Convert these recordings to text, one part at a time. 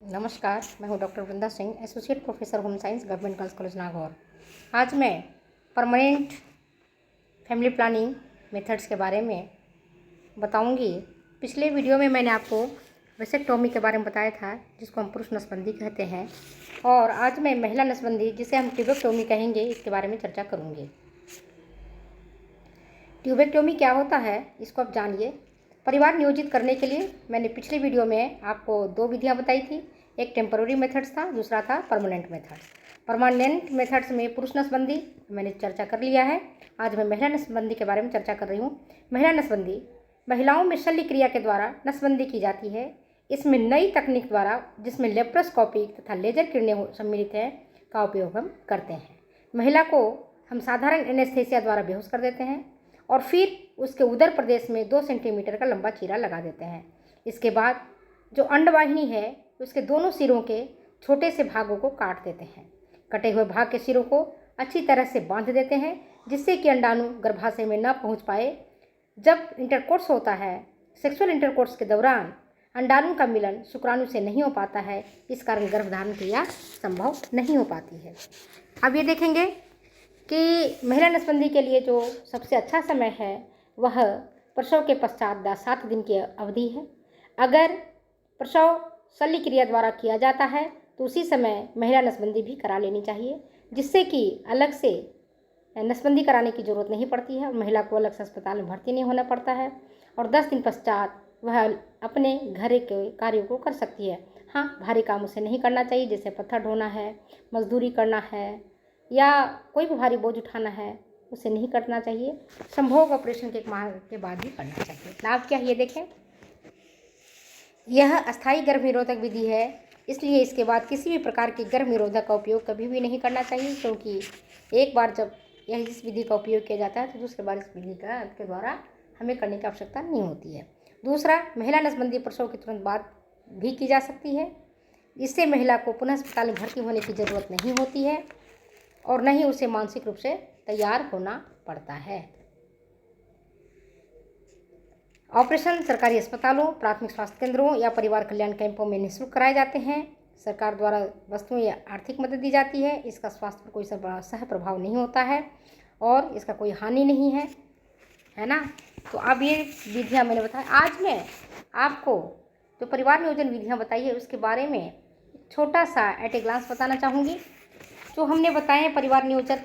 नमस्कार, मैं हूँ doctor Vrinda Singh, associate professor home science, government girls college Nagaur. आज मैं परमानेंट फैमिली प्लानिंग मेथड्स के बारे में बताऊंगी। पिछले वीडियो में मैंने आपको वेसेक्टोमी के बारे में बताया था, जिसको हम पुरुष नसबंदी कहते हैं, और आज मैं महिला नसबंदी, जिसे हम ट्यूबेक्टोमी कहेंगे, इसके बारे में चर्चा करूँगी। ट्यूबेक्टोमी क्या होता है, इसको आप जानिए। परिवार नियोजित करने के लिए मैंने पिछले वीडियो में आपको 2 विधियाँ बताई थी। एक टेम्पररी मेथड्स था, दूसरा था परमानेंट मेथड्स। परमानेंट मेथड्स में पुरुष नसबंदी मैंने चर्चा कर लिया है। आज मैं महिला नसबंदी के बारे में चर्चा कर रही हूँ। महिला नसबंदी महिलाओं में शल्य क्रिया के द्वारा नसबंदी की जाती है। इसमें नई तकनीक द्वारा, जिसमें लेप्रोस्कोपिक तथा लेजर किरणें सम्मिलित हैं, का उपयोग हम करते हैं। महिला को हम साधारण एनेस्थेसिया द्वारा बेहोश कर देते हैं और फिर उसके उदर प्रदेश में 2 सेंटीमीटर का लंबा चीरा लगा देते हैं। इसके बाद जो अंडवाहिनी है, उसके दोनों सिरों के छोटे से भागों को काट देते हैं। कटे हुए भाग के सिरों को अच्छी तरह से बांध देते हैं, जिससे कि अंडाणु गर्भाशय में न पहुंच पाए। जब इंटरकोर्स होता है, सेक्सुअल इंटरकोर्स के दौरान अंडाणु का मिलन शुक्राणु से नहीं हो पाता है, इस कारण गर्भधारण क्रिया संभव नहीं हो पाती है। अब ये देखेंगे कि महिला नसबंदी के लिए जो सबसे अच्छा समय है, वह प्रसव के पश्चात 7 दिन की अवधि है। अगर प्रसव शल्य क्रिया द्वारा किया जाता है तो उसी समय महिला नसबंदी भी करा लेनी चाहिए, जिससे कि अलग से नसबंदी कराने की ज़रूरत नहीं पड़ती है और महिला को अलग से अस्पताल में भर्ती नहीं होना पड़ता है, और 10 दिन पश्चात वह अपने घर के कार्यों को कर सकती है। हाँ, भारी काम उसे नहीं करना चाहिए, जैसे पत्थर ढोना है, मजदूरी करना है, या कोई भी भारी बोझ उठाना है, उसे नहीं करना चाहिए। संभोग ऑपरेशन के 1 माह के बाद ही करना चाहिए। लाभ क्या है, ये देखें। यह अस्थायी गर्भ निरोधक विधि है, इसलिए इसके बाद किसी भी प्रकार के गर्भ निरोधक का उपयोग कभी भी नहीं करना चाहिए, क्योंकि एक बार जब इस विधि का उपयोग किया जाता है तो दूसरी बार इस विधि के द्वारा हमें करने की आवश्यकता नहीं होती है। दूसरा, महिला नसबंदी प्रसव के तुरंत बाद भी की जा सकती है। इससे महिला को पुनः अस्पताल में भर्ती होने की ज़रूरत नहीं होती है और न ही उसे मानसिक रूप से तैयार होना पड़ता है। ऑपरेशन सरकारी अस्पतालों, प्राथमिक स्वास्थ्य केंद्रों या परिवार कल्याण कैंपों में निःशुल्क कराए जाते हैं। सरकार द्वारा वस्तुएं या आर्थिक मदद दी जाती है। इसका स्वास्थ्य पर कोई सह प्रभाव नहीं होता है और इसका कोई हानि नहीं है ना। तो अब ये विधियाँ मैंने बताया। आज मैं आपको जो परिवार नियोजन विधियाँ बताई है, उसके बारे में छोटा सा एट ए ग्लांस बताना चाहूँगी। जो हमने बताए परिवार नियोजन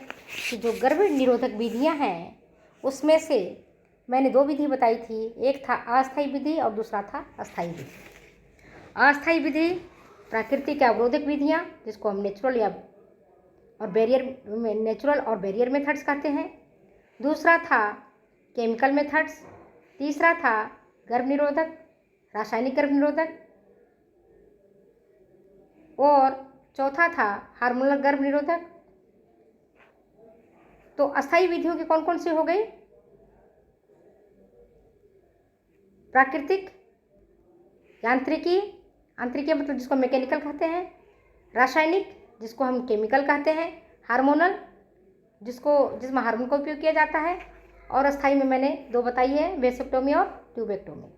की जो गर्भ निरोधक विधियाँ हैं, उसमें से मैंने 2 विधि बताई थी। एक था अस्थायी विधि और दूसरा था अस्थायी विधि। अस्थायी विधि प्राकृतिक अवरोधक विधियाँ, जिसको हम नेचुरल और बैरियर मेथड्स कहते हैं। दूसरा था केमिकल मेथड्स। तीसरा था गर्भ निरोधक, रासायनिक गर्भ निरोधक, और चौथा था हार्मोनल गर्भ निरोधक। तो अस्थायी विधियों की कौन कौन सी हो गई? प्राकृतिक, यांत्रिकी, आंतरिकी मतलब जिसको मैकेनिकल कहते हैं, रासायनिक जिसको हम केमिकल कहते हैं, हार्मोनल जिसमें हार्मोन का उपयोग किया जाता है, और अस्थायी में मैंने 2 बताई है, वेसेक्टोमी और ट्यूबेक्टोमी।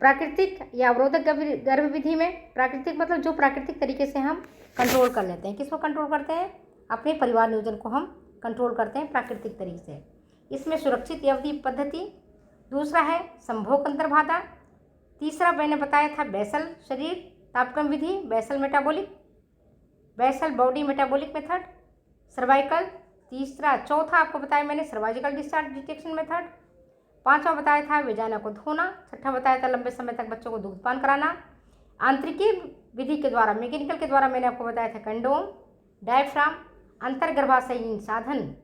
प्राकृतिक या अवरोधक गर्भ विधि में प्राकृतिक मतलब जो प्राकृतिक तरीके से हम कंट्रोल कर लेते हैं। किसको कंट्रोल करते हैं? अपने परिवार नियोजन को हम कंट्रोल करते हैं प्राकृतिक तरीके से। इसमें सुरक्षित अवधि पद्धति, दूसरा है संभोग अंतर्बाधा, तीसरा मैंने बताया था बेसल शरीर तापक्रम विधि, basal body metabolic method, cervical, चौथा आपको बताया मैंने सर्वाइकल डिस्चार्ज डिटेक्शन मेथड, 5वां बताया था वेजाना को धोना, 6ठा बताया था लंबे समय तक बच्चों को दूधपान कराना। आंतरिकी विधि के द्वारा, मैकेनिकल के द्वारा मैंने आपको बताया था कंडोम, डायफ्राम, अंतर्गर्भाशयीन साधन,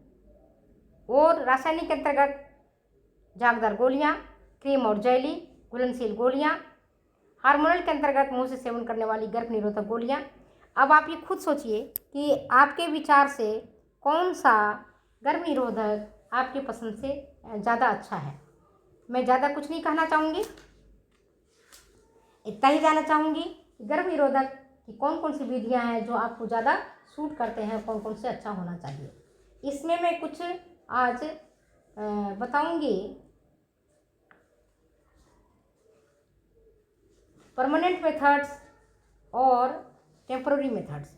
और रासायनिक के अंतर्गत झागदार गोलियां, क्रीम और जेली, घुलनशील गोलियां, हार्मोनल के अंतर्गत मुंह से सेवन करने वाली गर्भ निरोधक गोलियां। अब आप ये खुद सोचिए कि आपके विचार से कौन सा गर्भ निरोधक आपके पसंद से ज़्यादा अच्छा है। मैं ज़्यादा कुछ नहीं कहना चाहूँगी, इतना ही जानना चाहूँगी कि गर्भ निरोधक की कौन कौन सी विधियाँ हैं जो आपको ज़्यादा सूट करते हैं, कौन कौन से अच्छा होना चाहिए। इसमें मैं कुछ आज बताऊँगी। परमानेंट मेथड्स और टेम्पररी मेथड्स।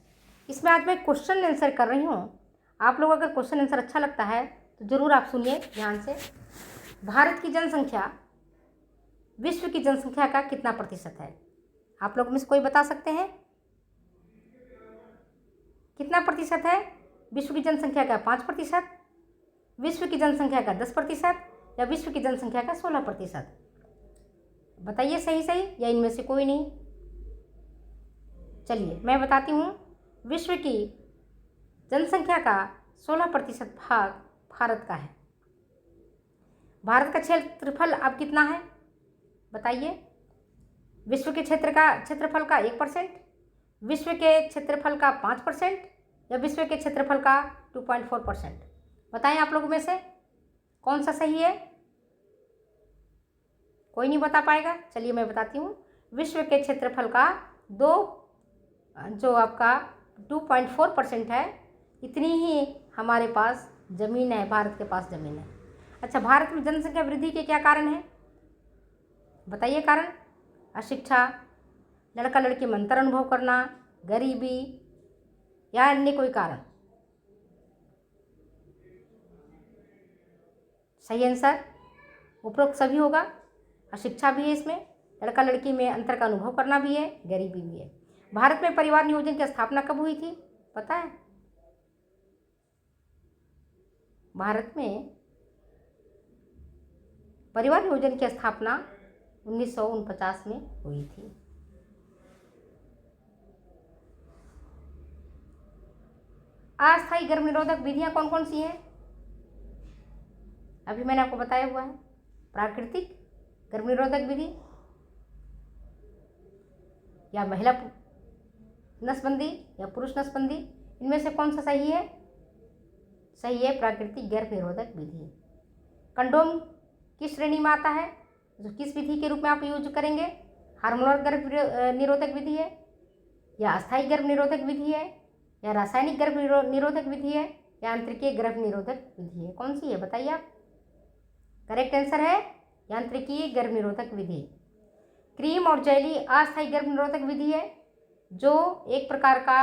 इसमें आज मैं क्वेश्चन आंसर कर रही हूँ। आप लोग अगर क्वेश्चन आंसर अच्छा लगता है तो ज़रूर आप सुनिए ध्यान से। भारत की जनसंख्या विश्व की जनसंख्या का कितना प्रतिशत है? आप लोग में से कोई बता सकते हैं कितना प्रतिशत है? विश्व की जनसंख्या का 5%, विश्व की जनसंख्या का 10%, या विश्व की जनसंख्या का 16%? बताइए सही सही, या इनमें से कोई नहीं। चलिए मैं बताती हूँ। विश्व की जनसंख्या का 16% भाग भारत का है। भारत का क्षेत्रफल अब कितना है बताइए? विश्व के क्षेत्रफल का 1%, विश्व के क्षेत्रफल का 5%, या विश्व के क्षेत्रफल का 2.4%? बताएं आप लोगों में से कौन सा सही है? कोई नहीं बता पाएगा। चलिए मैं बताती हूँ। विश्व के क्षेत्रफल का जो आपका 2.4% है, इतनी ही हमारे पास ज़मीन है, भारत के पास ज़मीन है। अच्छा, भारत में जनसंख्या वृद्धि के क्या कारण हैं बताइए? कारण अशिक्षा, लड़का लड़की में अंतर अनुभव करना, गरीबी, या अन्य कोई कारण? सही आंसर उपरोक्त सभी होगा। अशिक्षा भी है इसमें, लड़का लड़की में अंतर का अनुभव करना भी है, गरीबी भी है। भारत में परिवार नियोजन की स्थापना कब हुई थी पता है? भारत में परिवार नियोजन की स्थापना 1949 में हुई थी। अस्थायी गर्भ निरोधक विधियां कौन कौन सी हैं? अभी मैंने आपको बताया हुआ है। प्राकृतिक गर्भ निरोधक विधि, या महिला नसबंदी, या पुरुष नसबंदी, इनमें से कौन सा सही है? सही है प्राकृतिक गर्भ निरोधक विधि। कंडोम किस श्रेणी में आता है? जो किस विधि के रूप में आप यूज करेंगे? हार्मोनल गर्भ निरोधक विधि है, या अस्थायी गर्भ निरोधक विधि है, या रासायनिक गर्भ निरोधक विधि है, या यांत्रिकीय गर्भ निरोधक विधि है? कौन सी है बताइए आप? करेक्ट आंसर है यांत्रिकीय गर्भ निरोधक विधि। क्रीम और जेली अस्थायी गर्भ निरोधक विधि है, जो एक प्रकार का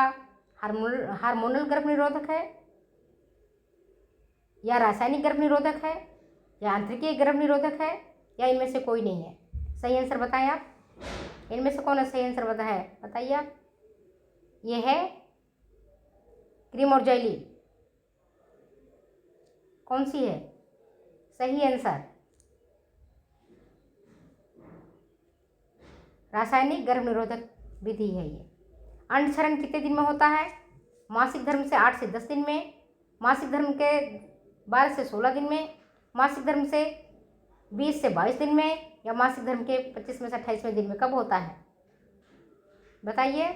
हार्मोनल गर्भ निरोधक है, या रासायनिक गर्भ निरोधक है, या यांत्रिकीय गर्भ निरोधक है, या इनमें से कोई नहीं है? सही आंसर बताएं आप। इनमें से कौन है सही आंसर बताइए आप। ये है क्रीम और जेली। कौन सी है सही आंसर? रासायनिक गर्भ निरोधक विधि है ये। अंडक्षरण कितने दिन में होता है? मासिक धर्म से 8 से 10 दिन में, मासिक धर्म के 12 से 16 दिन में, मासिक धर्म से 20 से 22 दिन में, या मासिक धर्म के 25 में से 28वें दिन में? कब होता है बताइए?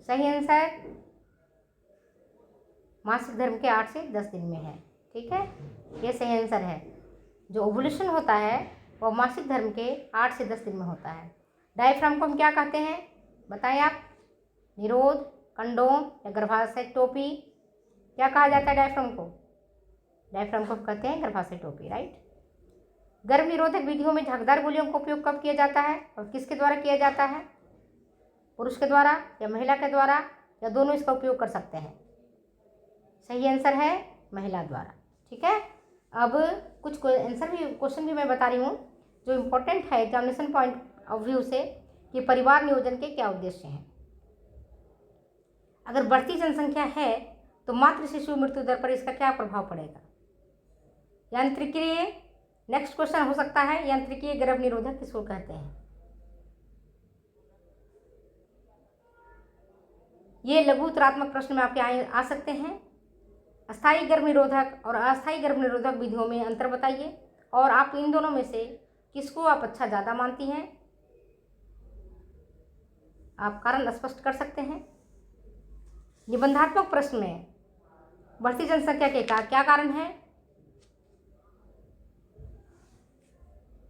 सही आंसर मासिक धर्म के 8 से 10 दिन में है। ठीक है, ये सही आंसर है। जो ओवुलेशन होता है वो मासिक धर्म के 8 से 10 दिन में होता है। डायफ्राम को हम क्या कहते हैं बताएं आप? निरोध, कंडोम, या गर्भाशय टोपी? क्या कहा जाता है डायफ्राम को? डायफ्राम को कहते हैं गर्भाशय टोपी, राइट। गर्भ निरोधक विधियों में झागदार गोलियों का उपयोग कब किया जाता है और किसके द्वारा किया जाता है? पुरुष के द्वारा या महिला के द्वारा, या दोनों इसका उपयोग कर सकते हैं? सही आंसर है महिला द्वारा। ठीक है, अब कुछ आंसर भी क्वेश्चन भी मैं बता रही हूँ जो इम्पोर्टेंट है एग्जामिनेशन पॉइंट ऑफ व्यू से, कि परिवार नियोजन के क्या उद्देश्य हैं। अगर बढ़ती जनसंख्या है तो मातृ शिशु मृत्यु दर पर इसका क्या प्रभाव पड़ेगा? यांत्रिकीय, नेक्स्ट क्वेश्चन हो सकता है, यांत्रिकीय गर्भ निरोधक किसको कहते हैं? ये लघु उत्तरात्मक प्रश्न में आपके आ सकते हैं। अस्थायी गर्भ निरोधक और अस्थायी गर्भ निरोधक विधियों में अंतर बताइए, और आप इन दोनों में से किसको आप अच्छा ज़्यादा मानती हैं? आप कारण स्पष्ट कर सकते हैं। निबंधात्मक प्रश्न में बढ़ती जनसंख्या के क्या कारण है?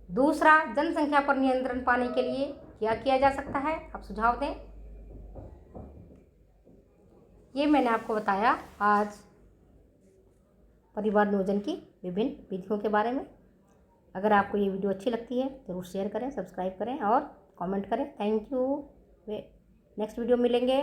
दूसरा, जनसंख्या पर नियंत्रण पाने के लिए क्या किया जा सकता है? आप सुझाव दें। ये मैंने आपको बताया आज परिवार नियोजन की विभिन्न विधियों के बारे में। अगर आपको ये वीडियो अच्छी लगती है ज़रूर शेयर करें, सब्सक्राइब करें और कमेंट करें। Thank you. नेक्स्ट वीडियो मिलेंगे।